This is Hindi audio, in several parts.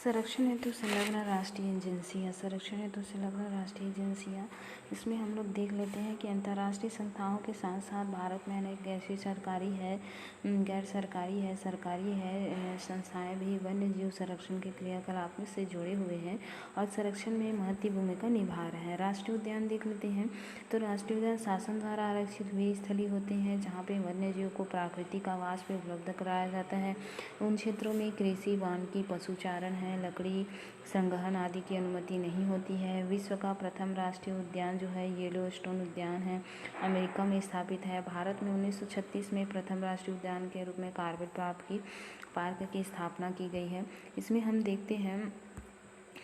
संरक्षण हेतु संलग्न राष्ट्रीय एजेंसियाँ। संरक्षण हेतु संलग्न राष्ट्रीय एजेंसियाँ, इसमें हम लोग देख लेते हैं कि अंतर्राष्ट्रीय संस्थाओं के साथ साथ भारत में अनेक ऐसी सरकारी है, गैर सरकारी है, सरकारी है संस्थाएं भी वन्य जीव संरक्षण के क्रियाकलाप में से जुड़े हुए हैं और संरक्षण में महत्वपूर्ण भूमिका निभा रहे हैं। राष्ट्रीय उद्यान देख लेते हैं तो राष्ट्रीय उद्यान शासन द्वारा आरक्षित वे स्थली होते हैं जहाँ पे वन्य जीव को प्राकृतिक आवास भी उपलब्ध कराया जाता है। उन क्षेत्रों में कृषि, वानिकी, पशुचारण है, लकड़ी संग्रहण आदि की अनुमति नहीं होती है। विश्व का प्रथम राष्ट्रीय उद्यान जो है येलोस्टोन उद्यान है, अमेरिका में स्थापित है। भारत में 1936 में प्रथम राष्ट्रीय उद्यान के रूप में कॉर्बेट पार्क की स्थापना की गई है। इसमें हम देखते हैं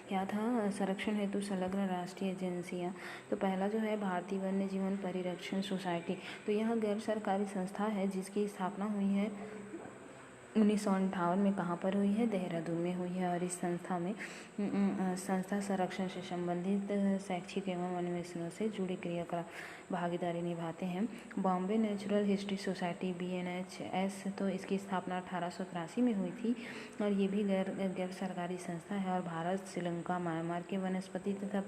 क्या था, संरक्षण हेतु संलग्न राष्ट्रीय एजेंसियाँ। तो पहला जो है भारतीय वन्य जीवन परिरक्षण सोसाइटी, तो यह गैर सरकारी संस्था है जिसकी स्थापना हुई है 1958 में। कहाँ पर हुई है? देहरादून में हुई है। और इस संस्था में संस्था संरक्षण से संबंधित शैक्षिक एवं अन्वेषणों से जुड़े क्रियाकलाप भागीदारी निभाते हैं। Bombay natural history society BNHS, तो इसकी स्थापना 1883 में हुई थी और ये भी गैर सरकारी संस्था है। और भारत, श्रीलंका, म्यांमार के वनस्पति तथा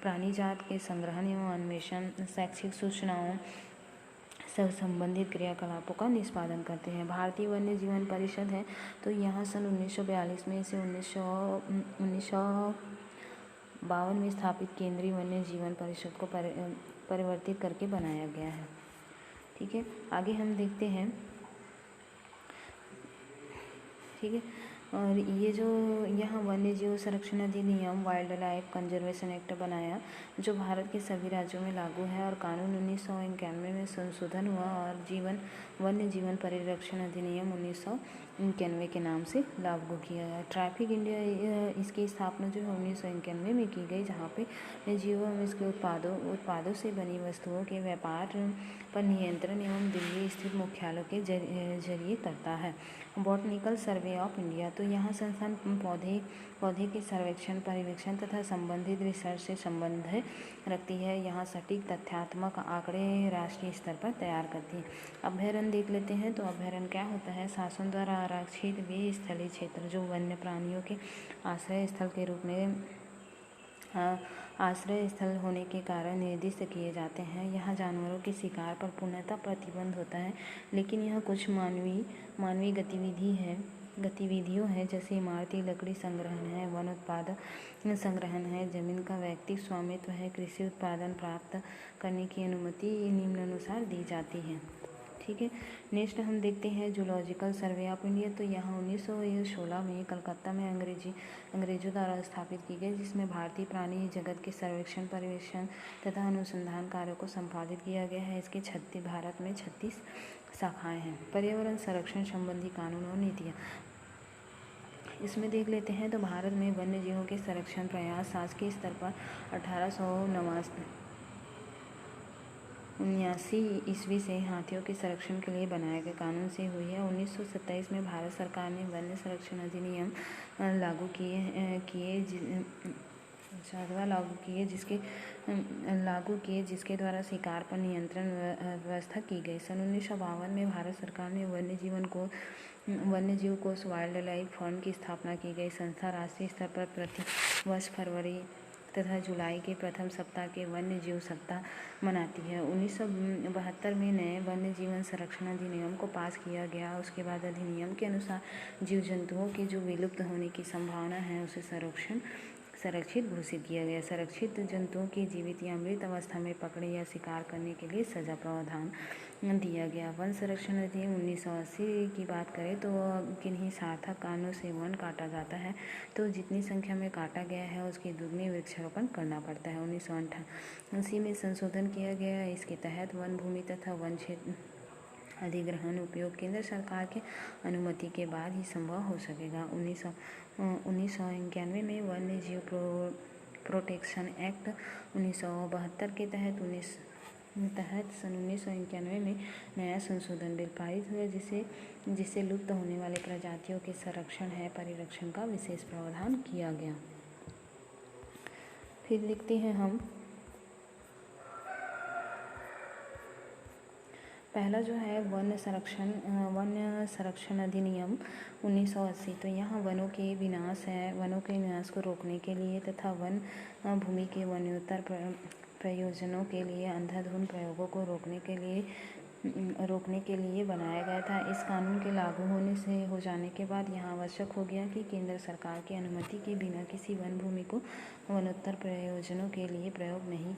प्राणी जात के संग्रहण एवं अन्वेषण, शैक्षिक सूचनाओं से संबंधित क्रियाकलापों का निष्पादन करते हैं। भारतीय वन्य जीवन परिषद है, तो यहाँ सन 1942 में इसे 1952 में स्थापित केंद्रीय वन्य जीवन परिषद को परिवर्तित करके बनाया गया है। ठीक है, आगे हम देखते हैं। ठीक है, और ये जो यहाँ वन्य जीव संरक्षण अधिनियम वाइल्ड लाइफ कंजर्वेशन एक्ट बनाया जो भारत के सभी राज्यों में लागू है और कानून 1991 में संशोधन हुआ और वन्य जीवन परिरक्षण अधिनियम 1991 के नाम से लागू किया गया। ट्रैफिक इंडिया, इसकी स्थापना जो है 1991 में की गई, जहाँ पे जीवों एवं इसके उत्पादों से बनी वस्तुओं के व्यापार पर नियंत्रण एवं दिल्ली स्थित मुख्यालय के जरिए करता है। बॉटनिकल सर्वे ऑफ इंडिया, तो यहाँ संस्थान पौधे के सर्वेक्षण, परिवेक्षण तथा संबंधित रिसर्च से संबंध रखती है। यहाँ सटीक तथ्यात्मक आंकड़े राष्ट्रीय स्तर पर तैयार करती है। अभयारण्य देख लेते हैं, तो अभयारण्य क्या होता है? शासन द्वारा आरक्षित वे स्थलीय क्षेत्र जो वन्य प्राणियों के आश्रय स्थल के रूप में आश्रय स्थल होने के कारण निर्दिष्ट किए जाते हैं। यहाँ जानवरों के शिकार पर पूर्णतः प्रतिबंध होता है, लेकिन यहाँ कुछ मानवीय गतिविधियों है जैसे इमारती लकड़ी संग्रहण है, वन उत्पाद संग्रहण है, जमीन का व्यक्तिगत स्वामित्व है, कृषि उत्पादन प्राप्त करने की अनुमति निम्नानुसार दी जाती है। ठीक है, नेक्स्ट हम देखते हैं जूलॉजिकल सर्वे ऑफ इंडिया, तो यहाँ 1916 में कलकत्ता में अंग्रेजों द्वारा स्थापित की गई, जिसमें भारतीय प्राणी जगत के सर्वेक्षण, परिवेक्षण तथा अनुसंधान कार्यों को संपादित किया गया है। इसके भारत में 36 शाखाएं हैं। पर्यावरण संरक्षण संबंधी कानून और नीतियाँ, इसमें देख लेते हैं तो भारत में वन्य जीवों के संरक्षण प्रयास शासकीय स्तर पर 1879 ईस्वी से हाथियों के संरक्षण के लिए बनाए गए कानून से हुई है। 1927 में भारत सरकार ने वन्य संरक्षण अधिनियम लागू किए जिसके द्वारा शिकार पर नियंत्रण व्यवस्था की गई। सन 1952 में भारत सरकार ने वन्य जीव कोष वाइल्ड लाइफ फंड की स्थापना की गई। संस्था राष्ट्रीय स्तर पर प्रति वर्ष फरवरी तथा जुलाई के प्रथम सप्ताह के वन्य जीव सप्ताह मनाती है। 1972 में नए वन्य जीवन संरक्षण अधिनियम को पास किया गया। उसके बाद अधिनियम के अनुसार जीव जंतुओं के जो विलुप्त होने की संभावना है उसे संरक्षित घोषित किया गया। संरक्षित जंतुओं की जीवित या मृत अवस्था में पकड़े या शिकार करने के लिए सजा प्रावधान दिया गया। वन संरक्षण अधिनियम 1980 की बात करें तो किन्हीं सार्थक कारणों से वन काटा जाता है तो जितनी संख्या में काटा गया है उसकी दुगनी वृक्षारोपण करना पड़ता है। 1988 में संशोधन किया गया। इसके तहत वन भूमि तथा वन क्षेत्र अधिग्रहण उपयोग केंद्र सरकार के अनुमति के बाद ही संभव हो सकेगा। 1991 में वन्य जीव प्रोटेक्शन एक्ट 1972 के तहत सन 1991 में नया संशोधन बिल पारित हुआ जिससे लुप्त होने वाले प्रजातियों के संरक्षण है परिरक्षण का विशेष प्रावधान किया गया। फिर लिखते हैं हम पहला जो है वन्य संरक्षण अधिनियम 1980। तो यहाँ वनों के विनाश है, वनों के विनाश को रोकने के लिए तथा वन भूमि के वन्योत्तर प्रयोजनों के लिए अंधाधुंध प्रयोगों को रोकने के लिए बनाया गया था। इस कानून के लागू हो जाने के बाद यह आवश्यक हो गया कि केंद्र सरकार की अनुमति के बिना किसी वन भूमि को वनोत्तर प्रयोजनों के लिए उपयोग नहीं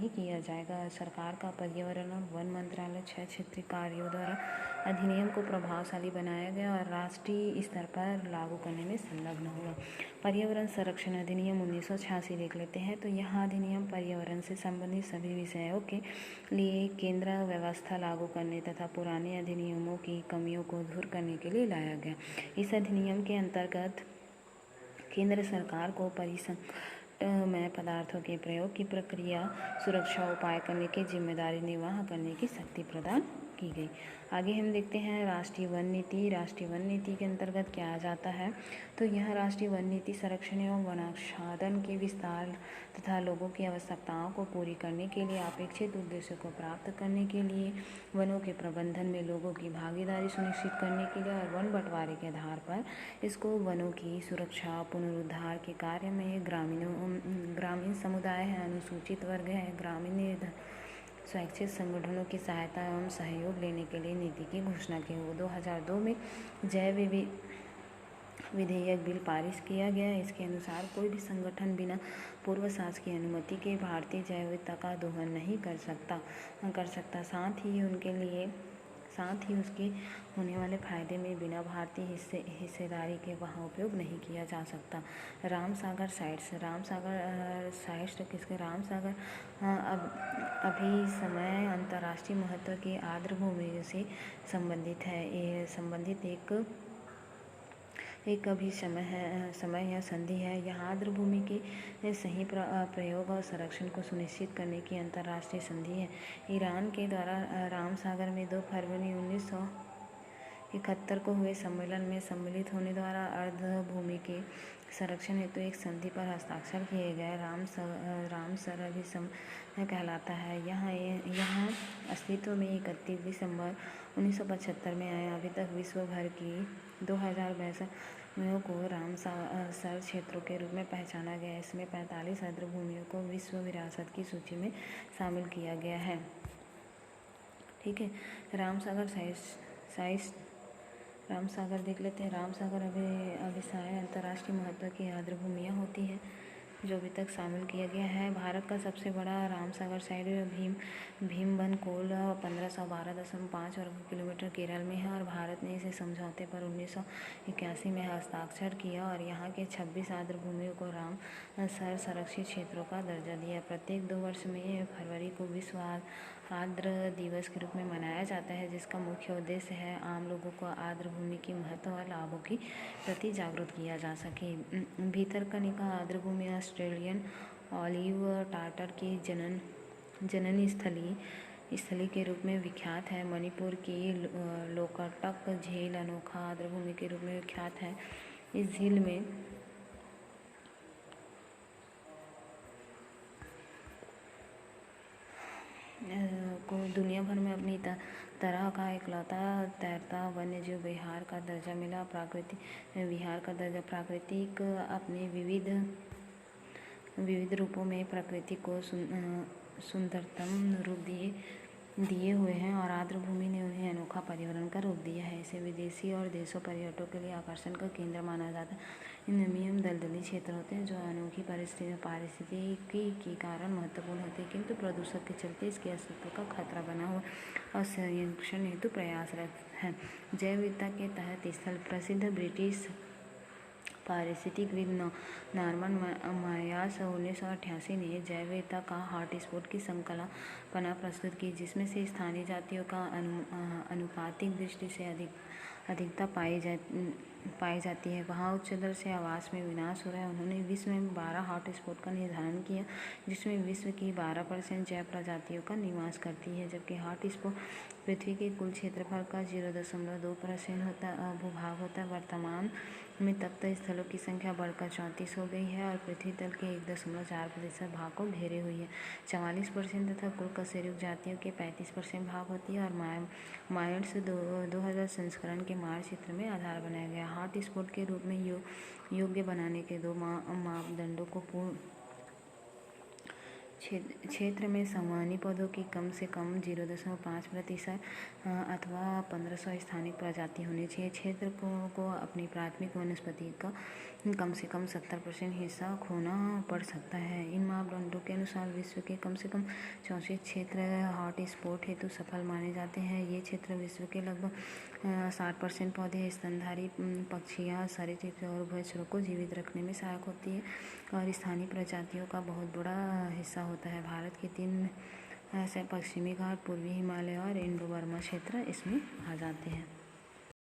किया जाएगा। सरकार का पर्यावरण और वन मंत्रालय 6 क्षेत्रीय कार्यों द्वारा अधिनियम को प्रभावशाली बनाया गया और राष्ट्रीय स्तर पर लागू करने में संलग्न हुआ। पर्यावरण संरक्षण अधिनियम 1986 देख लेते हैं। तो यह अधिनियम पर्यावरण से संबंधित सभी विषयों के लिए केंद्र व्यवस्था लागू करने तथा पुराने अधिनियमों की कमियों को दूर करने के लिए लाया गया। इस अधिनियम के अंतर्गत केंद्र सरकार को परिसंपत्तिमय पदार्थों के प्रयोग की प्रक्रिया सुरक्षा उपाय करने की जिम्मेदारी निर्वाह करने की शक्ति प्रदान की गई। आगे हम देखते हैं राष्ट्रीय वन नीति। राष्ट्रीय वन नीति के अंतर्गत क्या आ जाता है, तो यह राष्ट्रीय वन नीति संरक्षण एवं वनाच्छादन के विस्तार तथा लोगों की आवश्यकताओं को पूरी करने के लिए अपेक्षित उद्देश्यों को प्राप्त करने के लिए वनों के प्रबंधन में लोगों की भागीदारी सुनिश्चित करने के लिए और वन बंटवारे के आधार पर इसको वनों की सुरक्षा पुनरुद्धार के कार्य में ग्रामीण समुदाय है, अनुसूचित वर्ग है, ग्रामीण स्वैच्छिक संगठनों की सहायता एवं सहयोग लेने के लिए नीति की घोषणा की। 2002 में जैव विधेयक बिल पारित किया गया। इसके अनुसार कोई भी संगठन बिना पूर्व सांस की अनुमति के भारतीय जैव विविधता का दोहन नहीं कर सकता। साथ ही उसके होने वाले फायदे में बिना भारतीय हिस्सेदारी के वहाँ उपयोग नहीं किया जा सकता। रामसागर साइट्स तो किसके रामसागर अभी समय अंतर्राष्ट्रीय महत्व की आर्द्र भूमि से संबंधित है। ये संबंधित एक अभी समय या संधि है। यह आर्द्र भूमि के सही प्रयोग और संरक्षण को सुनिश्चित करने की अंतर्राष्ट्रीय संधि है। ईरान के द्वारा रामसागर में 2 फरवरी 1971 को हुए सम्मेलन में सम्मिलित होने द्वारा आर्द्र भूमि के संरक्षण हेतु एक संधि पर हस्ताक्षर किए गए। रामसर अभी कहलाता है। यहाँ अस्तित्व में 31 दिसंबर 1975 में आया। अभी तक विश्व भर की 2062 भूमियों को रामसर क्षेत्रों के रूप में पहचाना गया है। इसमें 45 आर्द्र भूमियों को विश्व विरासत की सूची में शामिल किया गया है। ठीक है, रामसागर देख लेते हैं। रामसागर अभिसाय अंतर्राष्ट्रीय महत्व की आर्द्र भूमियाँ होती हैं जो अभी तक शामिल किया गया है। भारत का सबसे बड़ा रामसागर साइट भीमबनकोल 1512.5 वर्ग किलोमीटर केरल में है और भारत ने इसे समझौते पर 1981 में हस्ताक्षर किया और यहाँ के 26 आर्द्र भूमियों को रामसर संरक्षित क्षेत्रों का दर्जा दिया। प्रत्येक 2 वर्ष में फरवरी को विश्व आर्द्र दिवस के रूप में मनाया जाता है, जिसका मुख्य उद्देश्य है आम लोगों को आर्द्र भूमि के महत्व और लाभों के प्रति जागरूक किया जा सके। भीतरकनिका आर्द्र भूमि ऑस्ट्रेलियन ऑलिव टाटर की जननी स्थली के रूप में विख्यात है। मणिपुर की लोकटक झील अनोखा आर्द्र भूमि के रूप में विख्यात है। इस झील में को दुनिया भर में अपनी तरह का इकलौता तैरता वन्यजीव विहार का दर्जा मिला। प्राकृतिक अपने विविध रूपों में प्रकृति को सुंदरतम रूप दिए हुए हैं और आर्द्र भूमि ने उन्हें अनोखा पर्यावरण का रूप दिया है। इसे विदेशी और देशों पर्यटकों के लिए आकर्षण का केंद्र माना जाता है। नियम दलदली क्षेत्र होते हैं जो अनोखी पारिस्थितिकी के कारण महत्वपूर्ण होते हैं, किंतु प्रदूषण के चलते इसके अस्तित्व का खतरा बना हुआ और संरक्षण हेतु प्रयासरत है। जैव विविधता के तहत स्थल प्रसिद्ध ब्रिटिश पारिस्थितिकविद नॉर्मन मायर्स 1988 ने जैव विविधता का हॉटस्पॉट की संकल्पना प्रस्तुत की, जिसमें से स्थानीय जातियों का आनुपातिक दृष्टि से अधिकता पाई जाती है। वहाँ उच्च दर से आवास में विनाश हो रहा है। उन्होंने विश्व में 12 हॉटस्पॉट का निर्धारण किया, जिसमें विश्व की 12% जैव प्रजातियों का निवास करती है, जबकि हॉटस्पॉट पृथ्वी के कुल क्षेत्रफल का 0.2% भूभाग होता है। वर्तमान में तप्त स्थलों की संख्या बढ़कर 34 हो गई है और पृथ्वी तल के 1.4% भाग को घेरे हुई है। 44% तथा कुल कशेरुक जातियों के 35% भाग होती है और मायोट्स 2000 संस्करण के मानचित्र में आधार बनाया गया। हॉट स्पॉट के रूप में योग्य बनाने के दो मापदंडों को पूर्ण क्षेत्र में संवहनी पौधों की कम से कम 0.5% अथवा 1500 स्थानिक प्रजाति होनी चाहिए। क्षेत्र को अपनी प्राथमिक वनस्पति का कम से कम 70% हिस्सा खोना पड़ सकता है। इन मापदंडों के अनुसार विश्व के कम से कम 64 क्षेत्र हॉट स्पॉट हेतु सफल माने जाते हैं। ये क्षेत्र विश्व के लगभग 60% पौधे, स्तनधारी पक्षियाँ, सरीसृप और उभयचरों को जीवित रखने में सहायक होती है और स्थानीय प्रजातियों का बहुत बड़ा हिस्सा होता है। भारत के 3 ऐसे पश्चिमी घाट, पूर्वी हिमालय और इंडो बर्मा क्षेत्र इसमें आ जाते हैं।